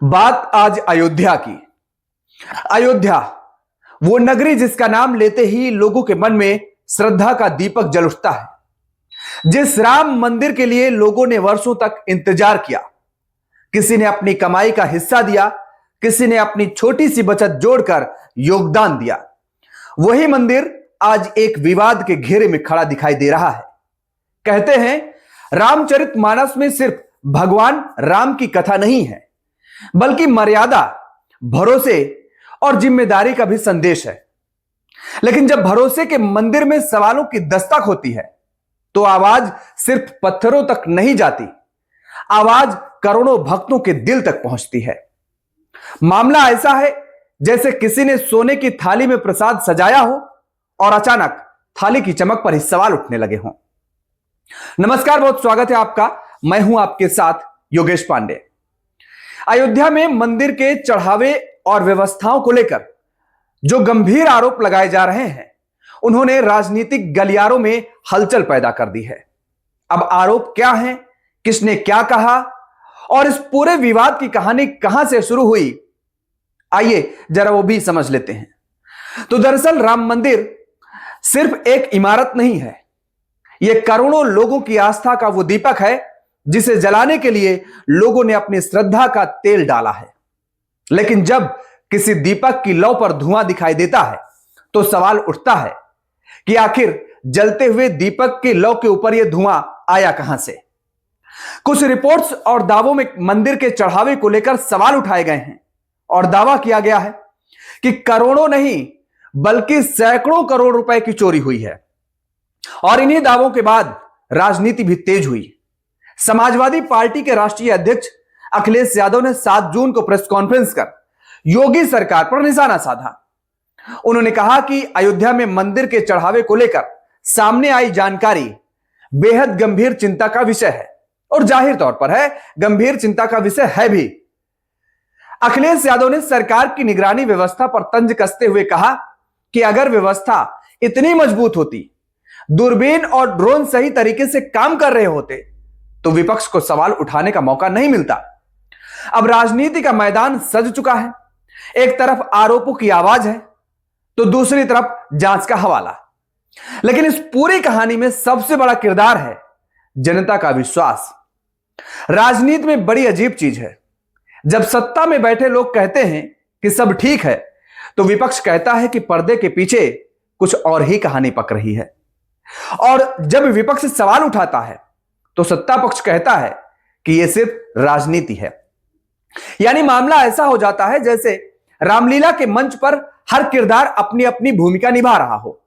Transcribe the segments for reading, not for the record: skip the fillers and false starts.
बात आज अयोध्या की। अयोध्या वो नगरी जिसका नाम लेते ही लोगों के मन में श्रद्धा का दीपक जल उठता है। जिस राम मंदिर के लिए लोगों ने वर्षों तक इंतजार किया, किसी ने अपनी कमाई का हिस्सा दिया, किसी ने अपनी छोटी सी बचत जोड़कर योगदान दिया। वही मंदिर आज एक विवाद के घेरे में खड़ा दिखाई दे रहा है। कहते हैं रामचरितमानस में सिर्फ भगवान राम की कथा नहीं है, बल्कि मर्यादा, भरोसे और जिम्मेदारी का भी संदेश है। लेकिन जब भरोसे के मंदिर में सवालों की दस्तक होती है, तो आवाज सिर्फ पत्थरों तक नहीं जाती, आवाज करोड़ों भक्तों के दिल तक पहुंचती है। मामला ऐसा है जैसे किसी ने सोने की थाली में प्रसाद सजाया हो और अचानक थाली की चमक पर ही सवाल उठने लगे हों। नमस्कार, बहुत स्वागत है आपका। मैं हूं आपके साथ योगेश पांडे। अयोध्या में मंदिर के चढ़ावे और व्यवस्थाओं को लेकर जो गंभीर आरोप लगाए जा रहे हैं, उन्होंने राजनीतिक गलियारों में हलचल पैदा कर दी है। अब आरोप क्या हैं, किसने क्या कहा और इस पूरे विवाद की कहानी कहां से शुरू हुई, आइए जरा वो भी समझ लेते हैं। तो दरअसल राम मंदिर सिर्फ एक इमारत नहीं है, यह करोड़ों लोगों की आस्था का वो दीपक है जिसे जलाने के लिए लोगों ने अपनी श्रद्धा का तेल डाला है। लेकिन जब किसी दीपक की लौ पर धुआं दिखाई देता है, तो सवाल उठता है कि आखिर जलते हुए दीपक की लौ के ऊपर यह धुआं आया कहां से। कुछ रिपोर्ट्स और दावों में मंदिर के चढ़ावे को लेकर सवाल उठाए गए हैं और दावा किया गया है कि करोड़ों नहीं बल्कि सैकड़ों करोड़ रुपए की चोरी हुई है। और इन्हीं दावों के बाद राजनीति भी तेज हुई। समाजवादी पार्टी के राष्ट्रीय अध्यक्ष अखिलेश यादव ने 7 जून को प्रेस कॉन्फ्रेंस कर योगी सरकार पर निशाना साधा। उन्होंने कहा कि अयोध्या में मंदिर के चढ़ावे को लेकर सामने आई जानकारी बेहद गंभीर चिंता का विषय है और जाहिर तौर पर है, गंभीर चिंता का विषय है भी। अखिलेश यादव ने सरकार की निगरानी व्यवस्था पर तंज कसते हुए कहा कि अगर व्यवस्था इतनी मजबूत होती, दूरबीन और ड्रोन सही तरीके से काम कर रहे होते, तो विपक्ष को सवाल उठाने का मौका नहीं मिलता। अब राजनीति का मैदान सज चुका है। एक तरफ आरोपों की आवाज है, तो दूसरी तरफ जांच का हवाला। लेकिन इस पूरी कहानी में सबसे बड़ा किरदार है जनता का विश्वास। राजनीति में बड़ी अजीब चीज है, जब सत्ता में बैठे लोग कहते हैं कि सब ठीक है, तो विपक्ष कहता है कि पर्दे के पीछे कुछ और ही कहानी पक रही है। और जब विपक्ष सवाल उठाता है, तो सत्ता पक्ष कहता है कि यह सिर्फ राजनीति है। यानी मामला ऐसा हो जाता है जैसे रामलीला के मंच पर हर किरदार अपनी अपनी भूमिका निभा रहा हो,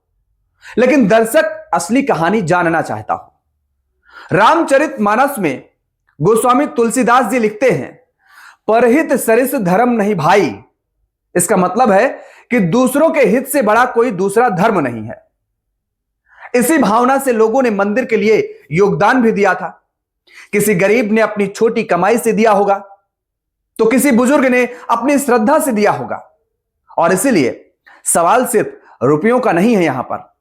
लेकिन दर्शक असली कहानी जानना चाहता हो। रामचरितमानस में गोस्वामी तुलसीदास जी लिखते हैं, परहित सरिस धर्म नहीं भाई। इसका मतलब है कि दूसरों के हित से बड़ा कोई दूसरा धर्म नहीं है। इसी भावना से लोगों ने मंदिर के लिए योगदान भी दिया था। किसी गरीब ने अपनी छोटी कमाई से दिया होगा, तो किसी बुजुर्ग ने अपनी श्रद्धा से दिया होगा। और इसीलिए सवाल सिर्फ रुपयों का नहीं है, यहां पर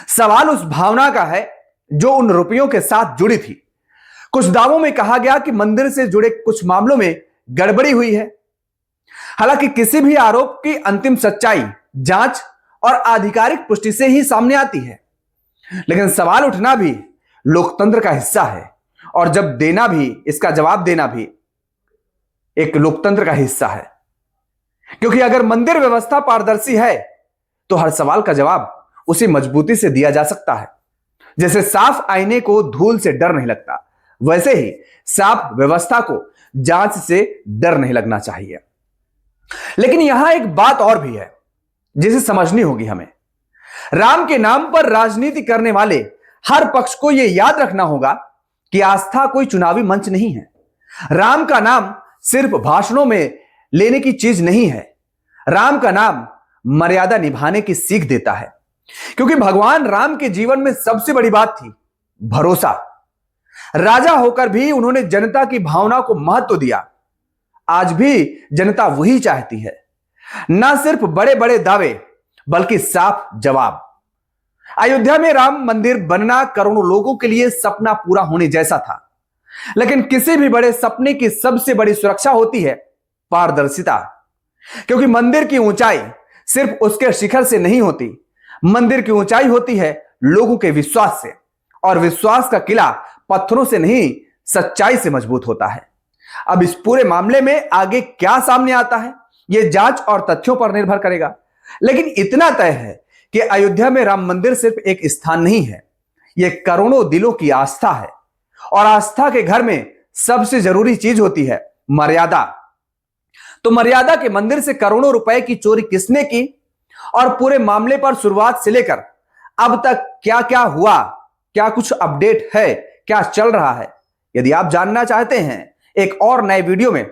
सवाल उस भावना का है जो उन रुपयों के साथ जुड़ी थी। कुछ दावों में कहा गया कि मंदिर से जुड़े कुछ मामलों में गड़बड़ी हुई है। हालांकि किसी भी आरोप की अंतिम सच्चाई जांच और आधिकारिक पुष्टि से ही सामने आती है। लेकिन सवाल उठना भी लोकतंत्र का हिस्सा है, और जब देना भी, इसका जवाब देना भी एक लोकतंत्र का हिस्सा है। क्योंकि अगर मंदिर व्यवस्था पारदर्शी है, तो हर सवाल का जवाब उसी मजबूती से दिया जा सकता है। जैसे साफ आईने को धूल से डर नहीं लगता, वैसे ही साफ व्यवस्था को जांच से डर नहीं लगना चाहिए। लेकिन यहां एक बात और भी है जिसे समझनी होगी हमें। राम के नाम पर राजनीति करने वाले हर पक्ष को यह याद रखना होगा कि आस्था कोई चुनावी मंच नहीं है। राम का नाम सिर्फ भाषणों में लेने की चीज नहीं है। राम का नाम मर्यादा निभाने की सीख देता है, क्योंकि भगवान राम के जीवन में सबसे बड़ी बात थी भरोसा। राजा होकर भी उन्होंने जनता की भावना को महत्व दिया। आज भी जनता वही चाहती है, ना सिर्फ बड़े बड़े दावे बल्कि साफ जवाब। अयोध्या में राम मंदिर बनना करोड़ों लोगों के लिए सपना पूरा होने जैसा था। लेकिन किसी भी बड़े सपने की सबसे बड़ी सुरक्षा होती है पारदर्शिता। क्योंकि मंदिर की ऊंचाई सिर्फ उसके शिखर से नहीं होती, मंदिर की ऊंचाई होती है लोगों के विश्वास से, और विश्वास का किला पत्थरों से नहीं सच्चाई से मजबूत होता है। अब इस पूरे मामले में आगे क्या सामने आता है यह जांच और तथ्यों पर निर्भर करेगा, लेकिन इतना तय है कि अयोध्या में राम मंदिर सिर्फ एक स्थान नहीं है, यह करोड़ों दिलों की आस्था है, और आस्था के घर में सबसे जरूरी चीज होती है मर्यादा। तो मर्यादा के मंदिर से करोड़ों रुपए की चोरी किसने की, और पूरे मामले पर शुरुआत से लेकर अब तक क्या क्या हुआ, क्या कुछ अपडेट है, क्या चल रहा है, यदि आप जानना चाहते हैं एक और नए वीडियो में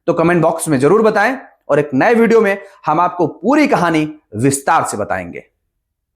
तो कमेंट बॉक्स में जरूर बताएं, और एक नए वीडियो में हम आपको पूरी कहानी विस्तार से बताएंगे।